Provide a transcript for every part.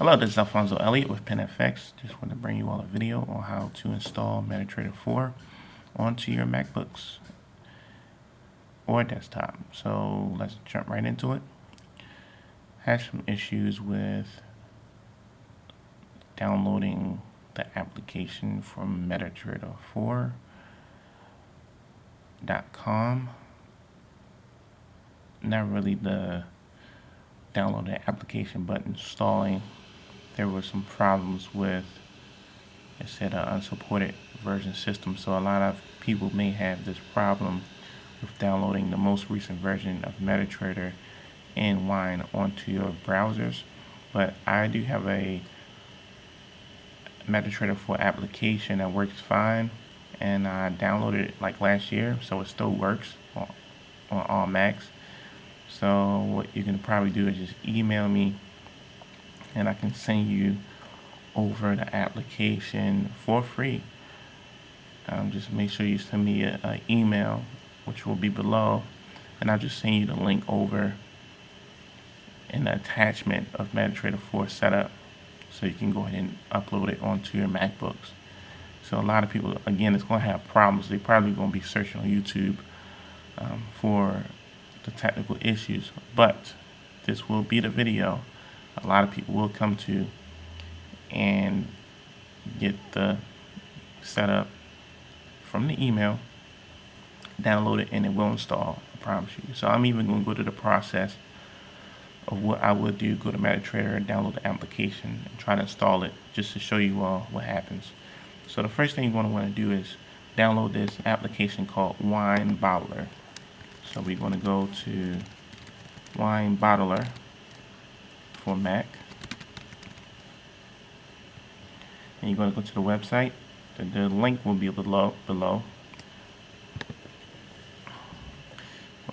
Hello, this is Alfonso Elliott with PenFX. Just want to bring you all a video on how to install Metatrader 4 onto your MacBooks or desktop. So let's jump right into it. Had some issues with downloading the application from Metatrader4.com. Not really the download the application, but installing. There were some problems with, it said an unsupported version system. So a lot of people may have this problem with downloading the most recent version of Metatrader and Wine onto your browsers. But I do have a Metatrader 4 application that works fine, and I downloaded it like last year, so it still works on all Macs. So what you can probably do is just email me and I can send you over the application for free. Just make sure you send me an email, which will be below, and I'll just send you the link over an attachment of Metatrader 4 setup, so you can go ahead and upload it onto your MacBooks. So a lot of people, again, it's going to have problems. They're probably going to be searching on YouTube for the technical issues, but this will be the video a lot of people will come to and get the setup from the email, download it, and it will install, I promise you. So I'm even going to go to the process of what I would do. Go to Metatrader and download the application and try to install it, just to show you all what happens. So the first thing you're going to want to do is download this application called WineBottler. So we're going to go to WineBottler for Mac, and you're going to go to the website. The link will be below. We'll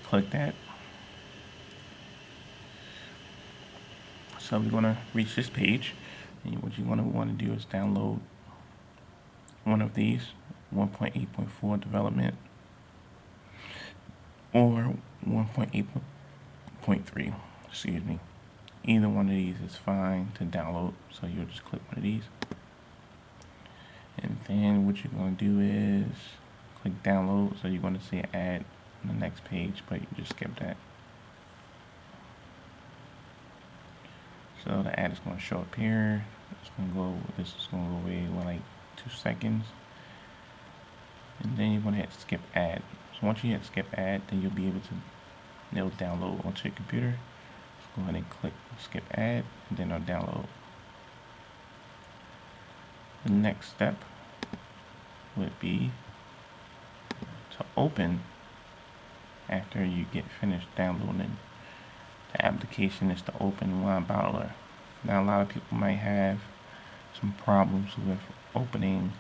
click that. So we're going to reach this page, and what you're going to want to do is download one of these, 1.8.4 development or 1.8.3, excuse me. Either one of these is fine to download, so you'll just click one of these. And then what you're going to do is click download, so you're going to see an ad on the next page, but you just skip that. So the ad is going to show up here. It's going to go, this is going to go away in like 2 seconds. And then you're going to hit skip ad. So once you hit skip ad, then you'll be able to, it'll download onto your computer. Go ahead and click skip ad, and then it'll download. The next step would be to open, after you get finished downloading the application, is to open WineBottler. Now a lot of people might have some problems with opening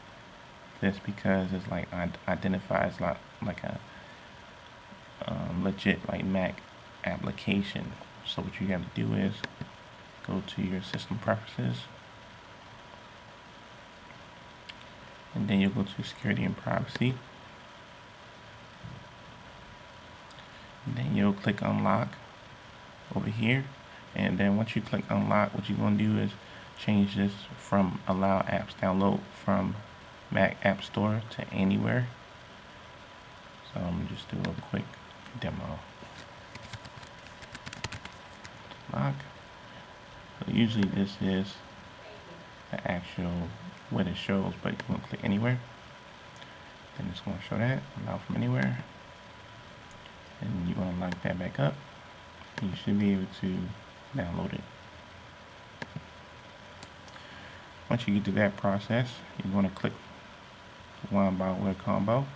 this because it's like identifies like a legit like Mac application. So what you got to do is go to your system preferences, and then you'll go to security and privacy, and then you'll click unlock over here. And then once you click unlock, what you're going to do is change this from allow apps download from Mac App Store to anywhere. So I'm going to just do a quick demo. Lock. So usually this is the actual what it shows, but you want to click anywhere, then it's going to show that allow from anywhere, and you're going to lock that back up, and you should be able to download it. Once you get to that process, you're going to click the WineBottler combo.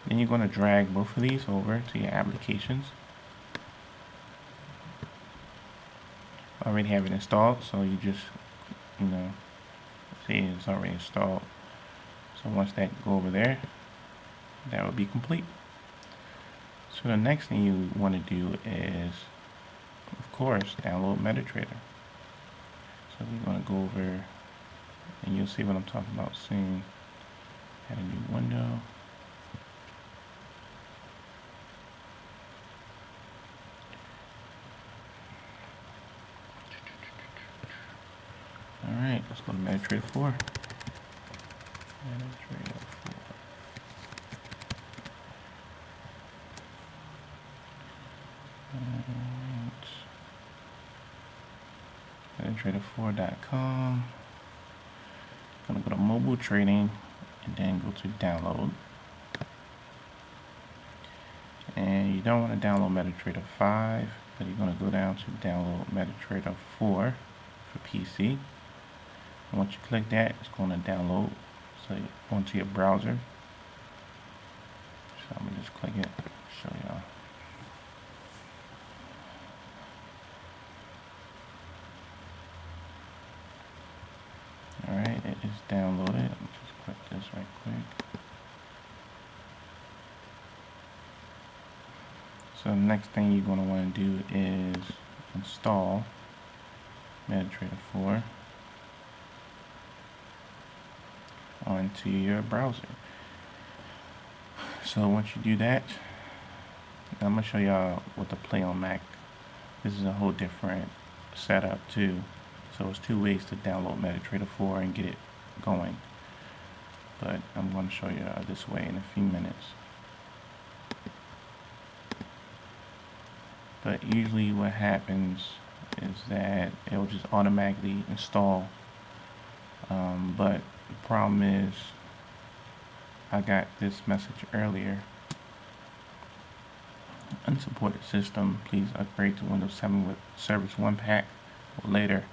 Then you're going to drag both of these over to your applications. Already have it installed, so you just, see it's already installed. So once that go over there, that will be complete. So the next thing you want to do is, of course, download Metatrader. So we're going to go over, and you'll see what I'm talking about soon. Add a new window. Alright, let's go to Metatrader 4. Metatrader 4. Metatrader4.com. Gonna go to mobile trading and then go to download. And you don't want to download Metatrader 5, but you're going to go down to download Metatrader 4 for PC. And once you click that, it's going to download onto your browser. So I'm going to just click it, show y'all. Alright, it is downloaded. Let me just click this right quick. So the next thing you're going to want to do is install Metatrader 4 onto your browser. So once you do that, I'm going to show y'all what to play on Mac. This is a whole different setup too. So it's two ways to download Metatrader 4 and get it going. But I'm going to show you this way in a few minutes. But usually what happens is that it will just automatically install. But the problem is I got this message earlier. Unsupported system, please upgrade to Windows 7 with Service 1 Pack or later.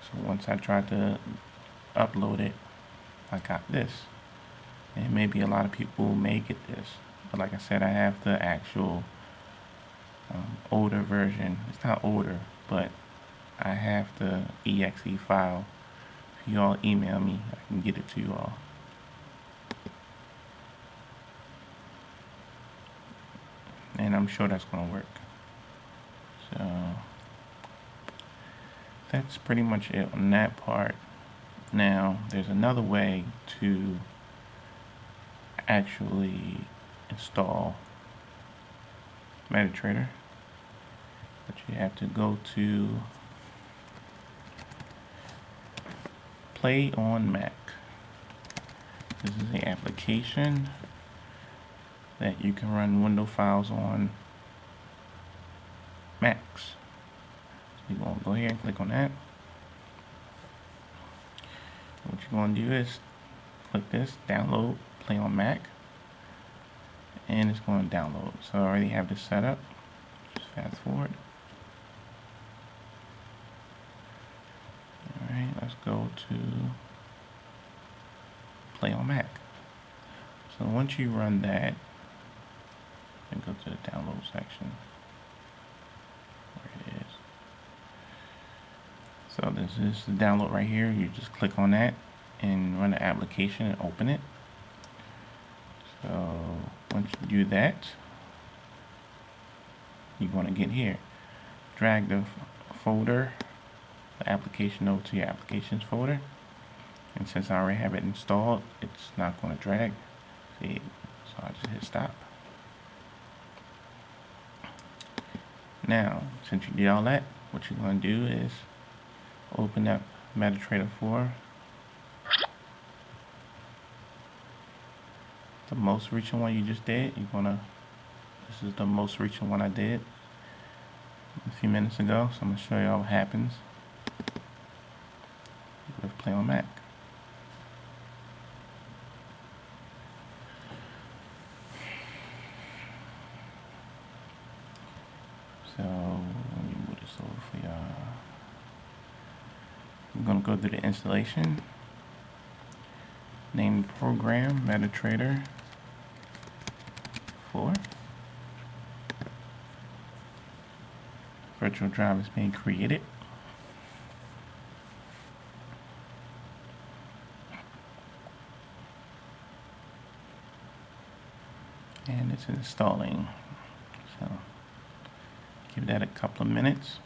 So once I tried to upload it, I got this. And maybe a lot of people may get this. But like I said, I have the actual older version. It's not older, but I have the exe file. If y'all email me, I can get it to you all. And I'm sure that's going to work. So that's pretty much it on that part. Now there's another way to actually install Metatrader, but you have to go to Play on Mac. This is an application that you can run window files on Macs. So you're going to go here and click on that. What you're going to do is click this, download, Play on Mac, and it's going to download. So I already have this set up. Just fast forward. Alright, let's go to Play on Mac. So once you run that, and go to the download section where it is. So this is the download right here. You just click on that and run the application and open it. So once you do that, you're going to get here. Drag the folder, the application over to your applications folder. And since I already have it installed, it's not going to drag. See, so I just hit stop. Now, since you did all that, what you're going to do is open up Metatrader 4. The most recent one you just did, this is the most recent one I did a few minutes ago, so I'm going to show you all what happens with Play on Mac. So let me move this over for y'all. I'm going to go through the installation. Name the program Metatrader 4. Virtual drive is being created. And it's installing. So give that a couple of minutes.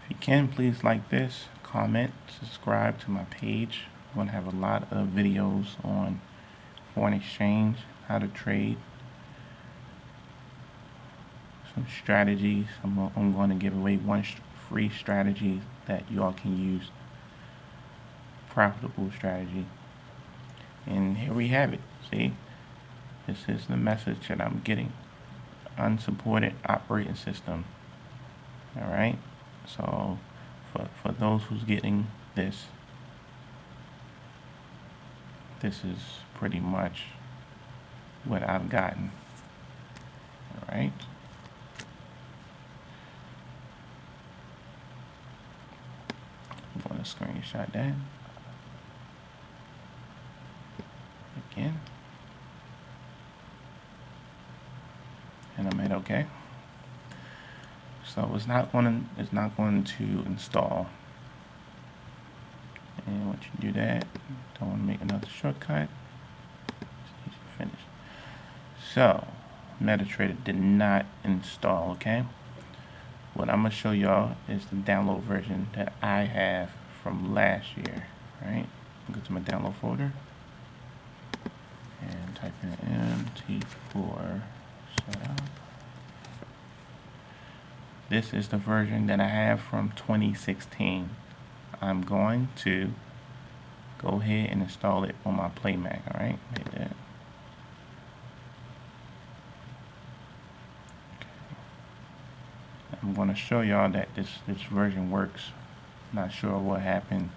If you can, please like this, comment, subscribe to my page. I'm going to have a lot of videos on foreign exchange, how to trade. some strategies. I'm going to give away one free strategy that you all can use, profitable strategy. And here we have it. See, this is the message that I'm getting. Unsupported operating system. All right. So for those who's getting this, this is pretty much what I've gotten. All right. I'm going to screenshot that again, and I'm at OK. So it's not going to install. And once you do that, don't want to make another shortcut. Just need to finish. So Metatrader did not install. Okay. What I'm gonna show y'all is the download version that I have from last year. Right. Go to my download folder and type in MT4 setup. This is the version that I have from 2016. I'm going to go ahead and install it on my PlayMac. All right, hit that. Okay. I'm going to show y'all that this version works. Not sure what happened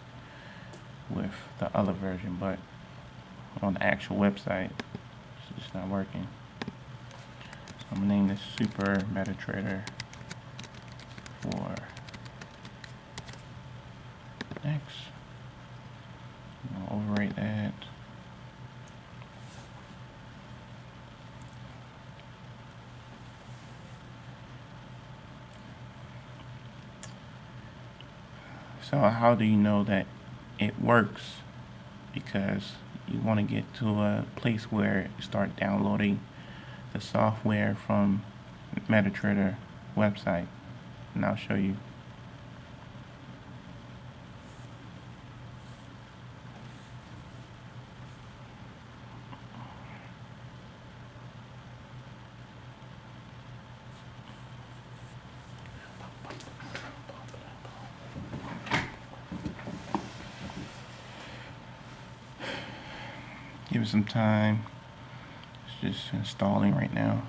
with the other version, but on the actual website, it's just not working. So I'm gonna name this Super Metatrader 4. Next, I'll overwrite that. So how do you know that it works? Because you want to get to a place where you start downloading the software from Metatrader website, and I'll show you. Give it some time. It's just installing right now.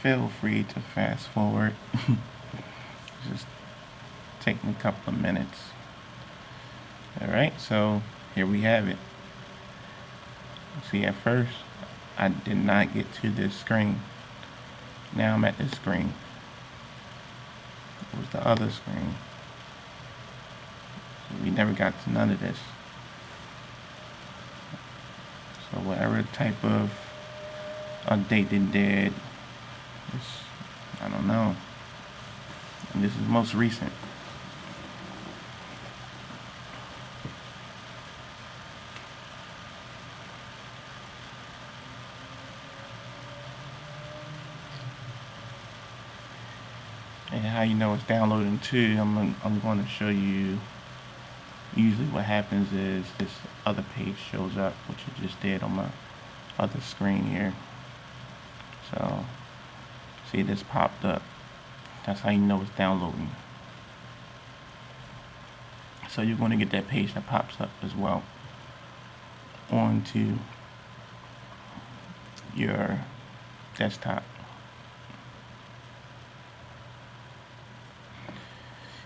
Feel free to fast forward. Just taking a couple of minutes. Alright, so here we have it. See, at first I did not get to this screen. Now I'm at this screen. It was the other screen. We never got to none of this. So whatever type of update they did, I don't know. And this is most recent. And how you know it's downloading too, I'm going to show you. Usually what happens is this other page shows up, which it just did on my other screen here. So see, this popped up. That's how you know it's downloading. So you're going to get that page that pops up as well onto your desktop.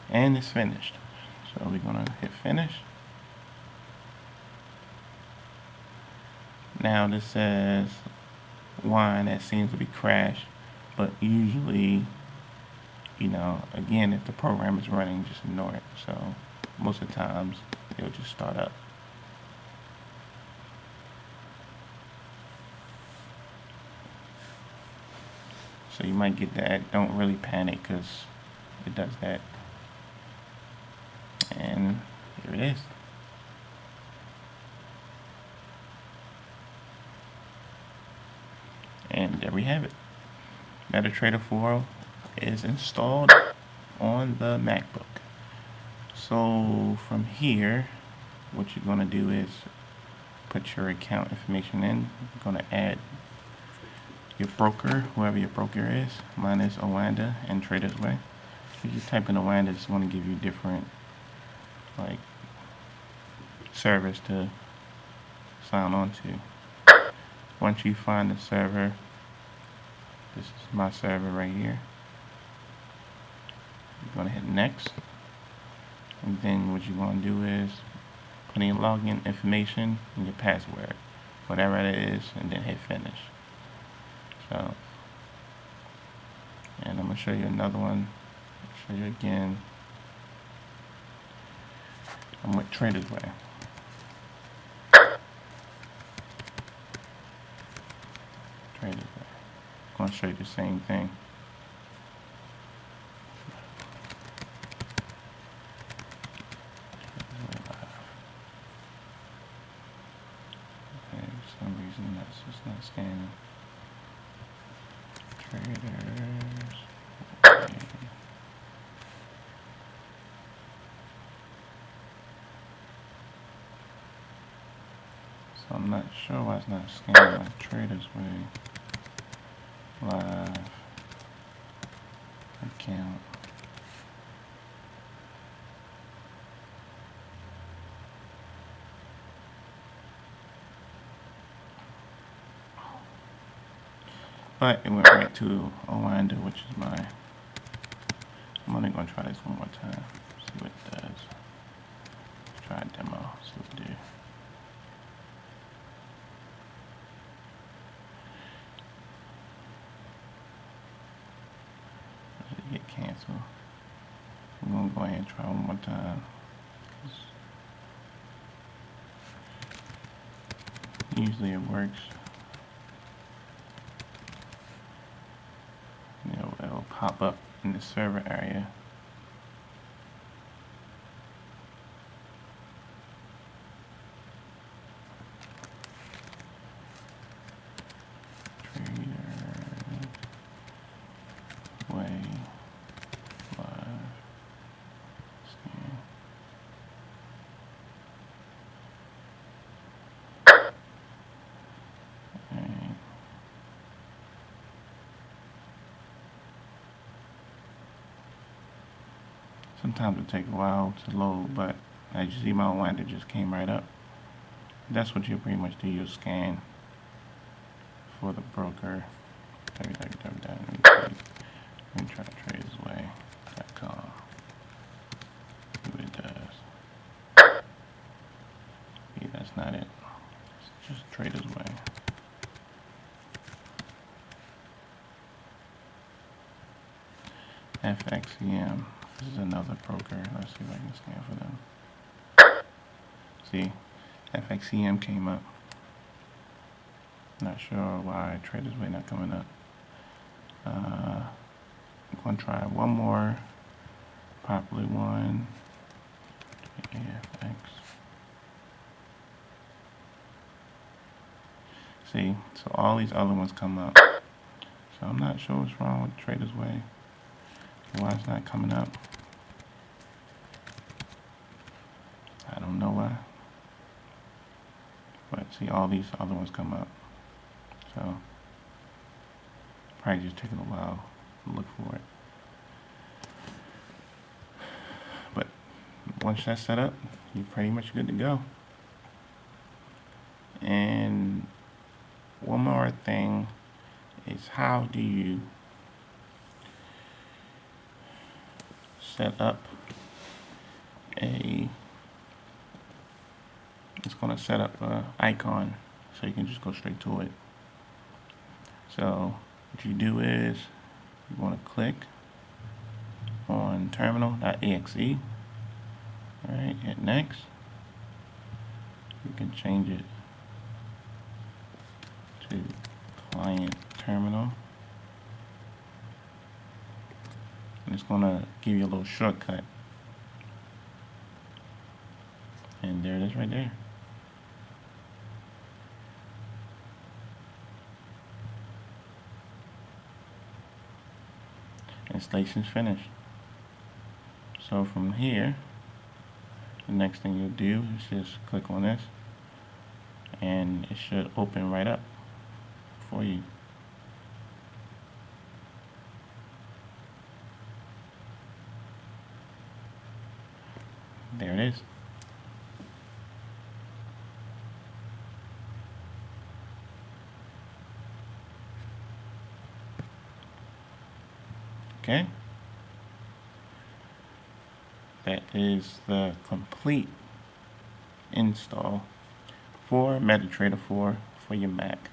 And it's finished. So we're going to hit finish. Now this says wine that seems to be crashed, but usually, you know, again, if the program is running, just ignore it. So most of the times it'll just start up. So you might get that. Don't really panic because it does that. And here it is. And there we have it. Metatrader 4 is installed on the MacBook. So from here, what you're going to do is put your account information in. You're going to add your broker, whoever your broker is. Mine is Owanda and Traders Way. If you type in Owanda, it's going to give you different like servers to sign on to. Once you find the server, this is my server right here. You're going to hit next. And then what you're going to do is put in your login information and your password, whatever it is, and then hit finish. So, and I'm going to show you another one. I'll show you again. I'm with Traders Way. Traders Way. I'm going to show you the same thing. Okay, for some reason that's just not scanning. Traders. Okay. So I'm not sure why it's not scanning my Traders Way live account. But it went right to Owanda, which is my. I'm only going to try this one more time. See what it does. Let's try a demo. See what it do. Does it get canceled? I'm going to go ahead and try one more time. Usually it works. It'll pop up in the server area. Trader Way live scan. Alright. Sometimes it takes a while to load, but as you see, my Owanda just came right up. That's what you pretty much do. You'll scan for the broker. www.tradesway.com. See what it does. Yeah, that's not it. It's just Traders Way. FXEM. This is another broker. Let's see if I can scan for them. See, FXEM came up. Not sure why Traders Way not coming up. I'm going to try one more popular one. AFX. See, so all these other ones come up. So I'm not sure what's wrong with Traders Way. Why it's not coming up. I don't know why. But see, all these other ones come up. So probably just taking a while to look for it. But once that's set up, you're pretty much good to go. And one more thing is, how do you set up it's going to set up an icon so you can just go straight to it. So what you do is you want to click on terminal.exe. Alright, hit next. You can change it to client terminal. it's gonna give you a little shortcut. And there it is right there. Installation's finished. So from here, the next thing you'll do is just click on this, and it should open right up for you. There it is. Okay. That is the complete install for Metatrader 4 for your Mac.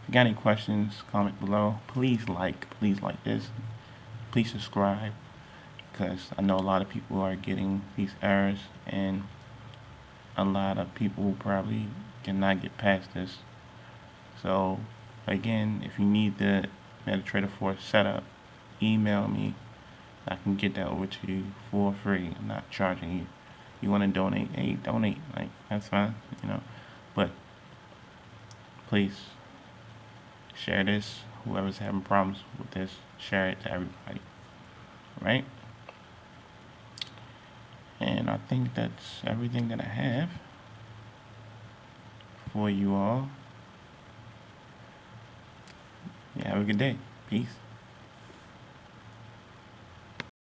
If you got any questions, comment below. Please like this. Please subscribe, because I know a lot of people are getting these errors, and a lot of people probably cannot get past this. So again, if you need the Metatrader 4 setup, email me. I can get that over to you for free. I'm not charging you. You want to donate? Hey, donate. Like, that's fine, you know. But please share this. Whoever's having problems with this, share it to everybody. Right? And I think that's everything that I have for you all. Yeah, have a good day. Peace.